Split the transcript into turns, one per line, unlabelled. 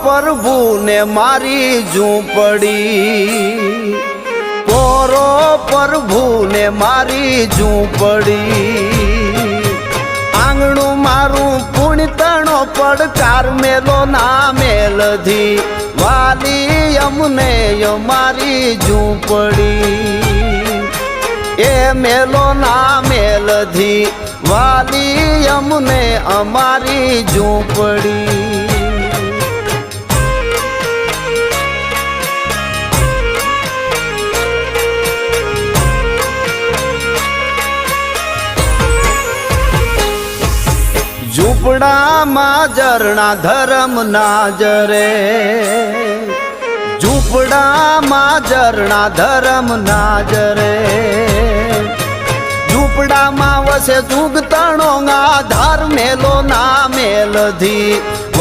प्रभु ने मारी झूंपड़ी, पोरो प्रभु ने मारी झूंपड़ी। आंगणु मारू पुण्यतणो પડકાર मेलो ना मेलधी, वाली अमने यो मारी झूंपड़ी। ए मेलो ना मेलधी, वाली अमने अमारी झूंपड़ी। झूपड़ा मां जरना धर्म ना जरे, झूपड़ा मां जरना धर्म ना जरे। झूपड़ा मां वसे जुगतणो आधार मेलो ना मेलधी,